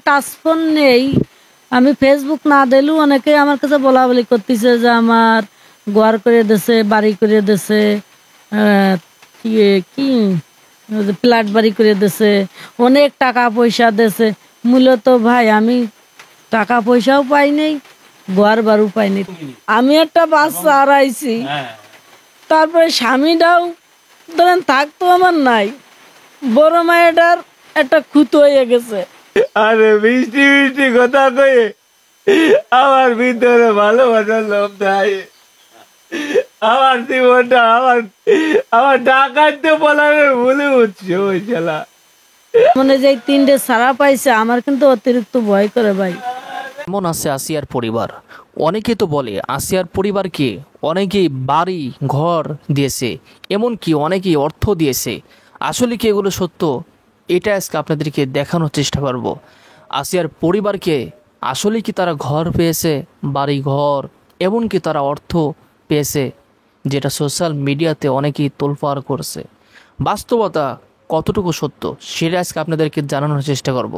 Touch phone নেই, আমি Facebook না দিলেও অনেকে আমার কাছে বলা বলি করতেছে যে আমার ঘর করে দিছে, বাড়ি করে দিছে, কি ফ্ল্যাট বাড়ি করে দিছে, অনেক টাকা পয়সা দিছে। মূলত ভাই আমি টাকা পয়সাও পাই নাই, ঘর বাড়িও পাইনি। আমি একটা বাচ্চা হারাইছি, তারপরে স্বামীটাও ধরেন থাকতো আমার নাই, বড় মায়েটার একটা খুঁত হয়ে গেছে। আরে মিষ্টি মিষ্টি কথা কয়ে আমার ভিতরে ভালোবাসার লোভ নাই। আমার জীবনটা আমার ডাকাইতে বলার ভুলে হচ্ছে ওই ছেলা। মানে যে 3টে সারা পাইছে আমার কিন্তু অতিরিক্ত ভয় করে ভাই। কেমন আছে আসিয়ার পরিবার? অনেকে তো বলে আসিয়ার পরিবারকে অনেকেই বাড়ি ঘর দিয়েছে, এমনকি অনেকেই অর্থ দিয়েছে। আসলে কি এগুলো সত্য? এটা আজকে আপনাদেরকে দেখানোর চেষ্টা করব। আসিয়ার পরিবারকে আসলে কি তারা ঘর পেয়েছে, বাড়ি ঘর, এমনকি তারা অর্থ পেয়েছে, যেটা সোশ্যাল মিডিয়াতে অনেকেই তোলপাড় করছে। বাস্তবতা কতটুকু সত্য সেটা আজকে আপনাদেরকে জানানোর চেষ্টা করব।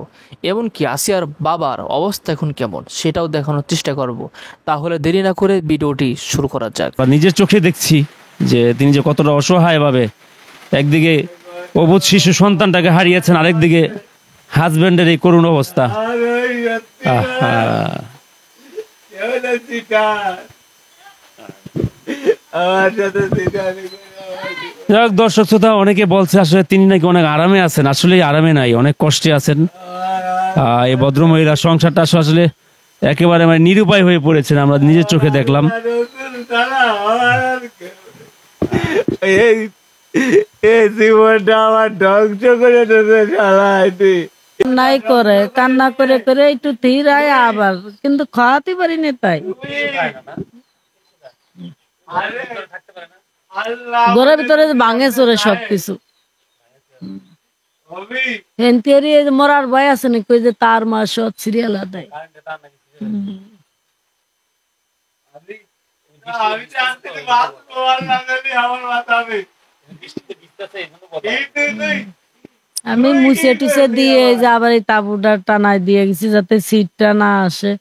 এমনকি আসিয়ার বাবার অবস্থা এখন কেমন সেটাও দেখানোর চেষ্টা করব। তাহলে দেরি না করে ভিডিওটি শুরু করা যাক। নিজের চোখে দেখছি যে তিনি যে কতটা অসহায়ভাবে একদিকে অবুঝ শিশু সন্তানটাকে হারিয়েছেন, আরেকদিকে হাজবেন্ডের এই করুণ অবস্থা। দর্শক শ্রোতা, অনেকে বলছে আসলে তিনি নাকি অনেক আরামে আছেন। আসলে আরামে নাই, অনেক কষ্টে আছেন। এই ভদ্রমহিলার সংসারটা আসলে একেবারে নিরুপায় হয়ে পড়েছেন, আমরা নিজের চোখে দেখলাম। এই জীবনটা আমার ধ্বংস করে নাই করে কান্না করে করে একটু ধীরায় আবার, কিন্তু খাওয়াতে পারিনি তাই। ঘরের ভিতরে ভাঙে চোরে সবকিছু। মরার ভয় আছে নাকি, ওই যে তার মা সব সিরিয়াল দেয়। আমি মুছে টুছে দিয়ে যে আবার এই তাবুটা টানায় দিয়ে গেছি যাতে সিটটা না আসে।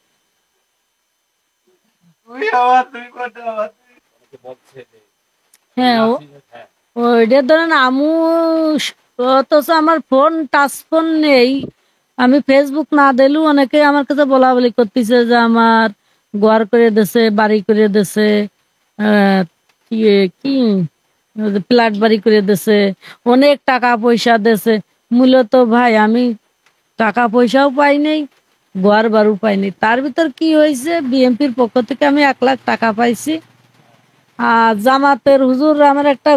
হ্যাঁ, ওইটা ধরেন আমু, অথচ আমার ফোন টাচ ফোন নেই, আমি ফেসবুক না দিলেও অনেকে আমার কাছে বলা বলি করতেছে যে আমার ঘর করে দিছে, বাড়ি করে দিছে, কি ফ্ল্যাট বাড়ি করে দিছে, অনেক টাকা পয়সা দিছে। মূলত ভাই আমি টাকা পয়সাও পাই নাই, ঘর বাড়িও পাইনি। তার ভিতর কি হয়েছে, বিএনপির পক্ষ থেকে আমি 1 লাখ টাকা পাইছি। আর জামাতের হুজুর আমার একটা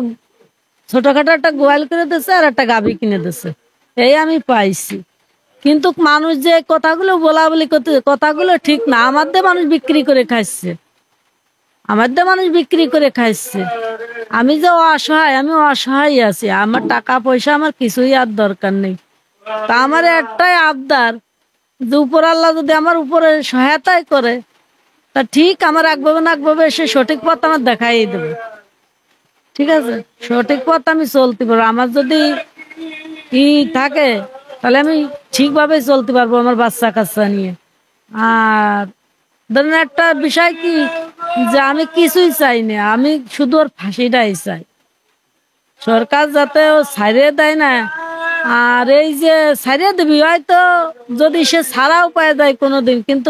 ছোটখাটো একটা গোয়াল করে দিছে আর একটা গাভী কিনে দিছে, এই আমি পাইছি। কিন্তু মানুষ যে কথাগুলো বলা বলি করতে, কথাগুলো ঠিক না। আমাদের মানুষ বিক্রি করে খাইছে, আমাদের মানুষ বিক্রি করে খাইছে। আমি যে অসহায়, আমি অসহায় আছি, আমার টাকা পয়সা আমার কিছুই আর দরকার নেই। তা আমার একটাই আবদার যে উপর আল্লাহ যদি আমার উপরে সহায়তাই করে, তা ঠিক আমার একভাবে না একভাবে সে সঠিক পথ আমার দেখাই দেবে। ঠিক আছে, সঠিক পথ আমি চলতে পারবো। আমার যদি ই থাকে তাহলে আমি ঠিকভাবে চলতে পারবো আমার বাচ্চা কাচ্চা নিয়ে। আর ধরেন একটা বিষয় কি, যে আমি কিছুই চাই না, আমি শুধু ওর ফাঁসিটাই চাই। সরকার যাতে ও ছাড়িয়ে দেয় না, আর এই যে ছাড়িয়ে দিবি হয়তো যদি সে ছাড়াও পায় যায় কোনোদিন, কিন্তু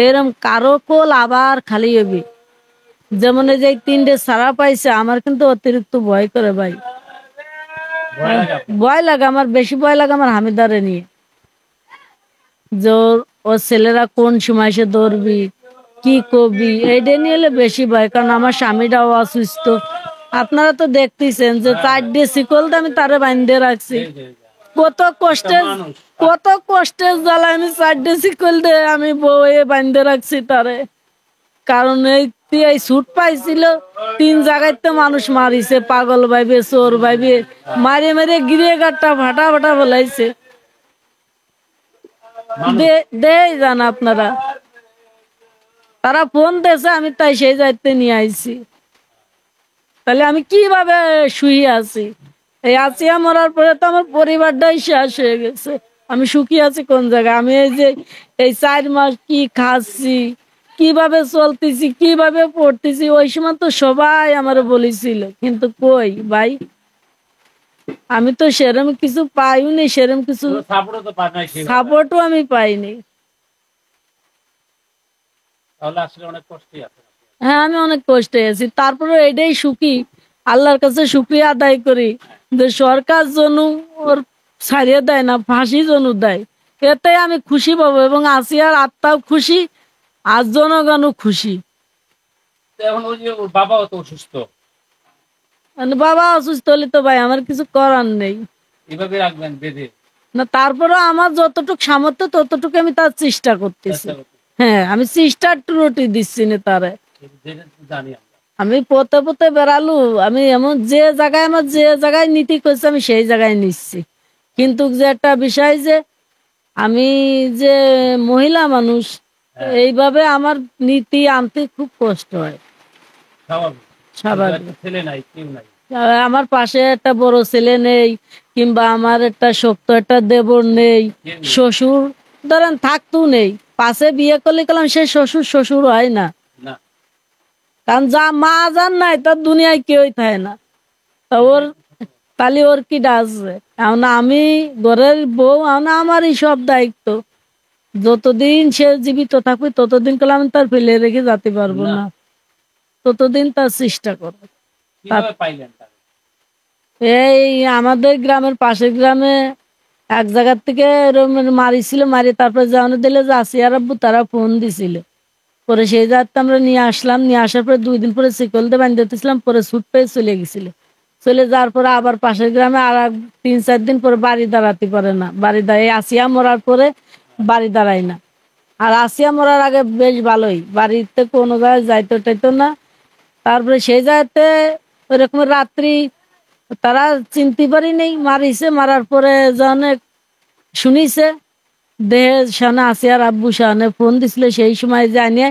এরকম কারো কোল আবার খালি হবি। যেমন এই যে 3টে সারা পাইছে, আমার কিন্তু অতিরিক্ত ভয় করে ভাই। ভয় লাগে আমার, বেশি ভয় লাগে আমার হামিদারে নিয়ে, যে ওর ছেলেরা কোন সময় সে ধরবি, কি করবি, এইটা নিয়ে এলে বেশি ভয়। কারণ আমার স্বামীটাও অসুস্থ, আপনারা তো দেখতেছেন যে 4টে শিকল দিয়ে আমি তারে বাঁধে রাখছি। কত কষ্টের জ্বালা আমি 4টে শিকল দিয়ে আমি বউয়ে বাঁধে রাখছি তারে। কারণ এই ছুট পাইছিল 3 জায়গায় তো মানুষ মারিছে, পাগল ভাইবে, চোর ভাইবে, মারে মারে গিরে গাটটা ফাটা ফাটা বলাইছে। দেই যান আপনারা, তারা ফোন দিয়েছে, আমি তাই সেই যাইতে নিয়ে আইছি। তাহলে আমি কিভাবে শুয়ে আছি? এই আসিয়া মরার পরে তো আমার পরিবারটাই শেষ হয়ে গেছে। আমি সুখী আছি কোন জায়গায়? আমি এই যে এই 4 মাস কি খাচ্ছি, কিভাবে চলতেছি, কিভাবে পড়তেছি, ওই সময় তো সবাই আমার বলেছিল, কিন্তু কই ভাই, আমি তো সেরকম কিছু পাইনি, সেরকম কিছু সাপোর্টও তো পায় নাই সেভাবে। সাপোর্টও আমি পাইনি। তাহলে আসলে অনেক কষ্টই আছে। হ্যাঁ, আমি অনেক কষ্টে আছি, তারপরে এটাই সুখী, আল্লাহর কাছে শুকরিয়া আদায় করি যে সরকার জন্য ওর ছাড়িয়ে দেয় না, ফাঁসি জন্য দেয়, এতে আমি খুশি পাবো, এবং আসিয়ার আত্মাও খুশি, আর জনগণও খুশি। তো এখন ওই যে ওর বাবাও তো অসুস্থ, মানে বাবা অসুস্থ হলে তো ভাই আমার কিছু করার নেই এভাবে রাখবেন বেঁধে? না, তারপরেও আমার যতটুকু সামর্থ্য ততটুকু আমি তার চেষ্টা করতেছি। চেষ্টা করতে হ্যাঁ, আমি চেষ্টার ত্রুটি দিচ্ছি না তারে। যেটা তো জানি আমরা। আমি পথে পথে বেড়ালু, আমি এমন যে জায়গায় আমার যে জায়গায় নীতি করছে আমি সেই জায়গায় নিচ্ছি, কিন্তু যে একটা বিষয় যে আমি যে মহিলা মানুষ, এইভাবে আমার নীতি আনতে খুব কষ্ট হয়। স্বাভাবিক। স্বাভাবিক। একটা ছেলে নাই, কেউ নাই। আমার পাশে একটা বড় ছেলে নেই, কিংবা আমার একটা শক্ত একটা দেবর নেই, কেউ নেই। শ্বশুর ধরেন থাকতেও নেই, পাশে বিয়ে করলে গেলাম সে শ্বশুর শ্বশুর হয় না, না, কারণ যা মা যার নাই তার দুনিয়ায় কেউই থাকে না। তা ওর তাহলে ওর কি ডাকছে, এখন আমি ঘরের বউ, এখন আমারই সব দায়িত্ব, যতদিন সে জীবিত থাকবে ততদিন কাল আমি তার ফেলে রেখে যেতে পারবো না। না, ততদিন তার চেষ্টা করবো। কিভাবে পাইলেন তাকে? এই আমাদের গ্রামের পাশের গ্রামে এক জায়গার থেকে এরম মারিছিল, মারি তারপরে জানো দিলে যে আসিয়ার আব্বু তারা ফোন দিছিল, পরে সেই জায়গাতে আমরা নিয়ে আসলাম, নিয়ে আসার পরে 2 দিন পরে শিকল দিয়ে বাঁধতে দিয়েছিলাম, পরে ছুট পেয়ে চলে গেছিল, চলে যাওয়ার পরে আবার পাশের গ্রামে আর 3-4 দিন পরে বাড়ি দাঁড়াতে পারে না, বাড়ি দাঁড়িয়ে আসিয়া মরার পরে বাড়ি দাঁড়ায় না, আর আসিয়া মরার আগে বেশ ভালোই বাড়িতে কোনো জায়গায় যাইতো টাইতো না, তারপরে সেই জায়গাতে ওইরকম রাত্রি তারা চিনতে পারি নেই, মারিছে, মারার পরে যখন শুনিছে দেহে শানে আসিয়ার আব্বু শানে ফোন দিছিল, সেই সময় জানিয়ে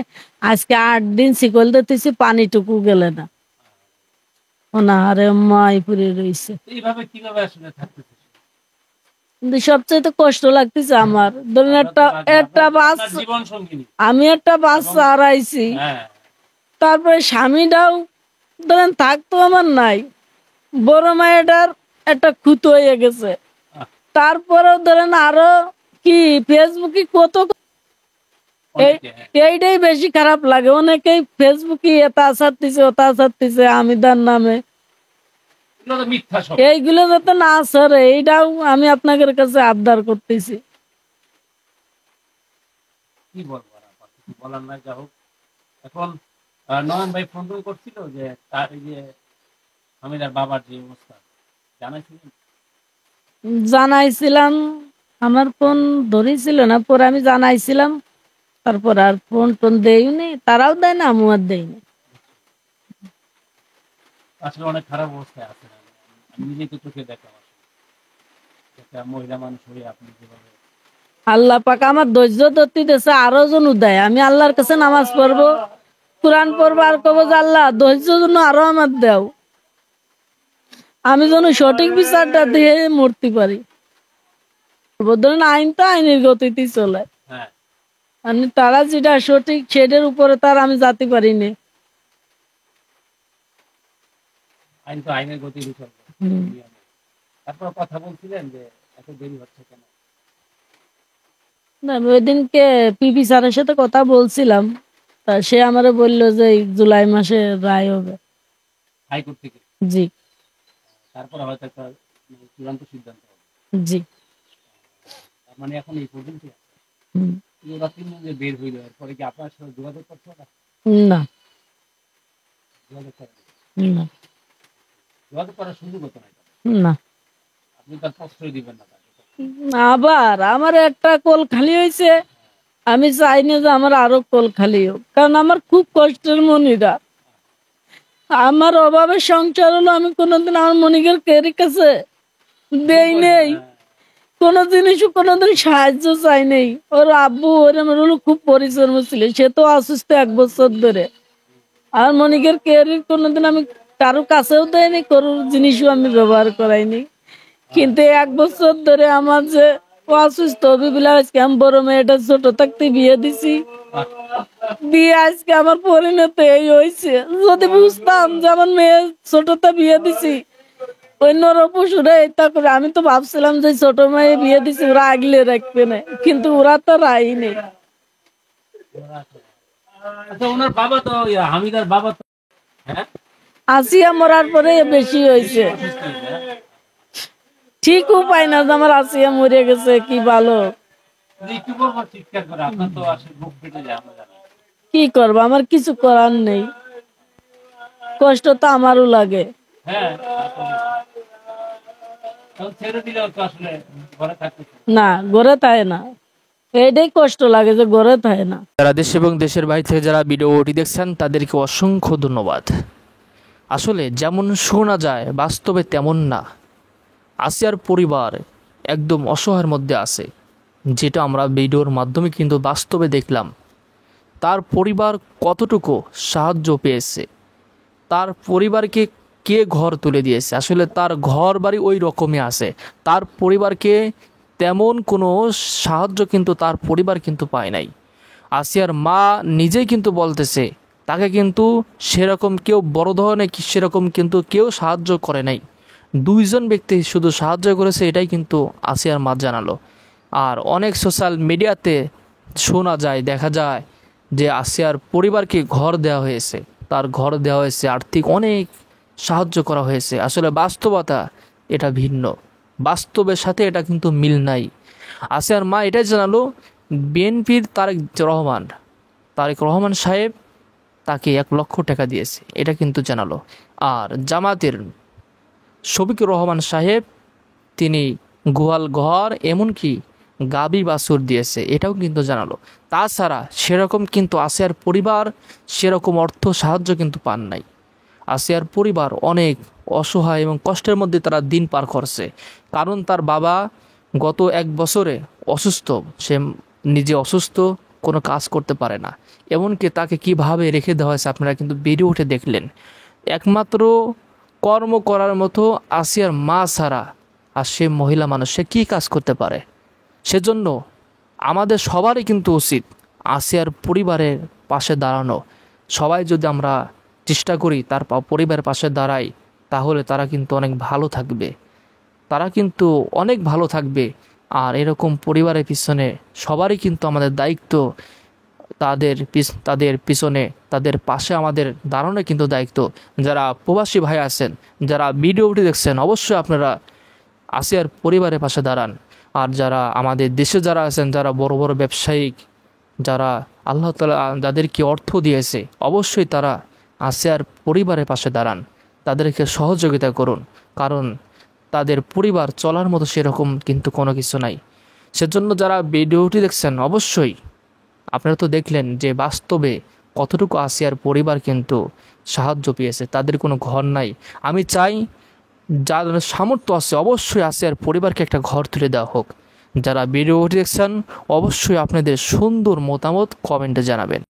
আজকে 8 দিন শিকল দিতেছি, পানিটুকু গেলে না, অনাহারে মাই পুরে রয়েছে। এইভাবে কিভাবে আসলে থাকতেছে? কিন্তু সবচেয়ে কষ্ট লাগতেছে আমার, ধরুন একটা একটা বাস, জীবন সঙ্গিনী। আমি একটা বাচ্চা হারাইছি, হ্যাঁ, তারপরে স্বামীটাও ধরেন থাকতো আমার নাই, বড় মায়েটার একটা খুঁত হয়ে গেছে, তারপরেও ধরেন আরো কি ফেসবুকে কত অনেকে, হ্যাঁ। এইটাই বেশি খারাপ লাগে, অনেকেই ফেসবুকে এটা ছাড়তেছে ওটা ছাড়তেছে আমিদার নামে, এগুলো তো মিথ্যা সব। এইগুলো যাতে না সরে এইটাও আমি আপনাদের কাছে আবদার করতেছি। কি বলবো আর আপাতত কিছু বলার নাই, যা হোক। এখন নয়ন ভাই ফোন টোন করছিল যে তার এই যে হামিদার বাবার যে অবস্থা, জানাইছিলেন? জানাইছিলাম, আমার ফোন ধরেছিল না, পরে আমি জানাইছিলাম, তারপর আর ফোন টোন দেয়নি, তারাও দেয় না, আমিও আর দেয়নি। আসলে অনেক খারাপ অবস্থায় আছেন। আমি নিজেই তো চোখে দেখলাম আসলে। একটা মহিলা মানুষ হয়ে আপনি যেভাবে। আল্লাহ পাক আমার ধৈর্য ধরতে দিয়েছে, আরো জন দেয়, আমি আল্লাহর কাছে নামাজ পড়বো, কোরআন পড়বো, আর কবো যে আল্লাহ ধৈর্য জন্য আরো আমার দেও, আমি যেন সঠিক বিচারটা দিয়ে মরতে পারি। ধরেন আইন তো আইনের গতিতেই চলে, হ্যাঁ, মানে তারা যেটা সঠিক সেটার উপরে তার আমি যেতে পারিনি। আইন তো আইনের গতি চলবে। তারপর কথা বলছিলেন যে এত দেরি হচ্ছে কেন? না, আমি ওই দিনকে পিপি স্যারের সাথে কথা বলছিলাম, তা সে আমারে বললো যে এই জুলাই মাসে রায় হবে। হাইকোর্ট থেকে? জি। তারপর হয়তো একটা চূড়ান্ত সিদ্ধান্ত হবে। জি। তার মানে এখন এই পর্যন্ত হুম। ওরা 3 জন যে বের হইল, এরপরে কি আপনার সাথে যোগাযোগ করছে ওরা? না। যোগাযোগ করে না? না। যোগাযোগ করার সুযোগ হতো না। না। আপনি তার প্রশ্রয় দিবেন না তাকে। আবার আমার একটা কোল খালি হয়েছে, আমি চাই না যে আমার আরো কোল খালি হোক, কারণ আমার খুব কষ্টের মনিরা, আমার অভাবের সংসার হলো, আমি কোনোদিন আমার মনিকের কেরি কাছে দেই নেই, কোনো জিনিসও কোনোদিন সাহায্য চাই নেই। ওর আব্বু ওর আমার হলো খুব পরিশ্রম ছিল, সে তো অসুস্থ 1 বছর ধরে, আর মনিকের কেয়ারির কোনোদিন আমি কারো কাছেও দেয়নি, কারোর জিনিসও আমি ব্যবহার করাইনি, কিন্তু 1 বছর ধরে আমার যে ও অসুস্থ বিবিলা, আজকে আমি বড় মেয়েটা ছোট থাকতে বিয়ে দিছি, দিয়ে আজকে আমার পরিণতি এই হয়েছে। যদি বুঝতাম যে আমার মেয়ে ছোটটা বিয়ে দিছি, ওই নরপশুরা এটা করে, আমি তো ভাবছিলাম যে ছোট মেয়ে বিয়ে দিছি ওরা আগলে রাখবে না, কিন্তু ওরা তো রাই নেই। আচ্ছা, ওনার বাবা তো হামিদার বাবা তো, হ্যাঁ, আসিয়া মরার পরে বেশি হয়েছে। ঠিক উপায় না যে আমার আসিয়া মরে গেছে, কি ভালো একটু বলবো চিৎকার করে, আপনার তো আসলে বুক ফেটে যায়, আমরা জানি। কি করবো, আমার কিছু করার নেই, কষ্ট তো আমারও লাগে। হ্যাঁ, তখন ছেড়ে দিলেও তো আসলে ঘরে থাকতে। না, ঘরে থাকে না, এইটাই কষ্ট লাগে যে ঘরে থাকে না। যারা দেশ এবং দেশের বাইরে থেকে যারা ভিডিওটি দেখছেন তাদেরকে অসংখ্য ধন্যবাদ। আসলে যেমন শোনা যায় বাস্তবে তেমন না। আসিয়ার পরিবার একদম অসহায়ের মধ্যে আছে, যেটা আমরা ভিডিওর মাধ্যমে কিন্তু বাস্তবে দেখলাম। তার পরিবার কতটুকু সাহায্য পেয়েছে, তার পরিবারকে কে ঘর তুলে দিয়েছে, আসলে তার ঘর বাড়ি ওই রকমই আছে। তার পরিবারকে তেমন কোনো সাহায্য কিন্তু তার পরিবার কিন্তু পায় নাই। আসিয়ার মা নিজেই কিন্তু বলতেছে তাকে কিন্তু সেরকম কেউ বড় ধরনের সেরকম কিন্তু কেউ সাহায্য করে নাই, দুইজন ব্যক্তি শুধু সাহায্য করেছে, এটাই কিন্তু আসিয়ার মা জানালো। আর অনেক সোশ্যাল মিডিয়াতে শোনা যায়, দেখা যায় যে আসিয়ার পরিবারকে ঘর দেওয়া হয়েছে, তার ঘর দেওয়া হয়েছে, আর্থিক অনেক সাহায্য করা হয়েছে। আসলে বাস্তবতা এটা ভিন্ন, বাস্তবের সাথে এটা কিন্তু মিল নাই। আসিয়ার মা এটাই জানালো বিএনপির তারেক রহমান সাহেব তাকে 1 লক্ষ টাকা দিয়েছে, এটা কিন্তু জানালো। আর জামাতের শফিকুর রহমান সাহেব তিনি গোয়াল ঘর এমনকি গাবি বাছুর দিয়েছে, এটাও কিন্তু জানালো। তাছাড়া সেরকম কিন্তু আসিয়ার পরিবার সেরকম অর্থ সাহায্য কিন্তু পান নাই। আসিয়ার পরিবার অনেক অসহায় এবং কষ্টের মধ্যে তারা দিন পার করছে, কারণ তার বাবা গত 1 বছরে অসুস্থ, সে নিজে অসুস্থ, কোনো কাজ করতে পারে না। এমনকি তাকে কিভাবে রেখে দেওয়া হয়েছে আপনারা কিন্তু ভিডিওতে দেখলেন। একমাত্র কর্ম করার মতো আসিয়ার মা ছাড়া আর সে মহিলা মানুষ, সে কী কাজ করতে পারে? সেজন্য আমাদের সবারই কিন্তু উচিত আসিয়ার পরিবারের পাশে দাঁড়ানো। সবাই যদি আমরা চেষ্টা করি তার পরিবারের পাশে দাঁড়াই, তাহলে তারা কিন্তু অনেক ভালো থাকবে, তারা কিন্তু অনেক ভালো থাকবে। আর এরকম পরিবারের পিছনে সবারই কিন্তু আমাদের দায়িত্ব, তাদের পিছনে, তাদের পাশে আমাদের দাঁড়ানো কিন্তু দায়িত্ব। যারা প্রবাসী ভাই আছেন, যারা ভিডিওটি দেখছেন, অবশ্যই আপনারা আসিয়ার পরিবারের পাশে দাঁড়ান। আর যারা আমাদের দেশে যারা আছেন, যারা বড় বড় ব্যবসায়িক, যারা আল্লাহ তাআলা যাদেরকে অর্থ দিয়েছে, অবশ্যই তারা আসিয়ার পরিবারের পাশে দাঁড়ান, তাদেরকে সহযোগিতা করুন, কারণ তাদের পরিবার চলার মতো সেরকম কিন্তু কোনো কিছু নাই। সেজন্য যারা ভিডিওটি দেখছেন, অবশ্যই আপনারা তো দেখলেন যে বাস্তবে কতটুকু আসিয়ার পরিবার কিন্তু সাহায্য পেয়েছে, তাদের কোনো ঘর নাই। আমি চাই যাদের সামর্থ্য আছে অবশ্যই আসিয়ার পরিবারকে একটা ঘর তুলে দেওয়া হোক। যারা ভিডিওটি দেখছেন অবশ্যই আপনাদের সুন্দর মতামত কমেন্টে জানাবেন।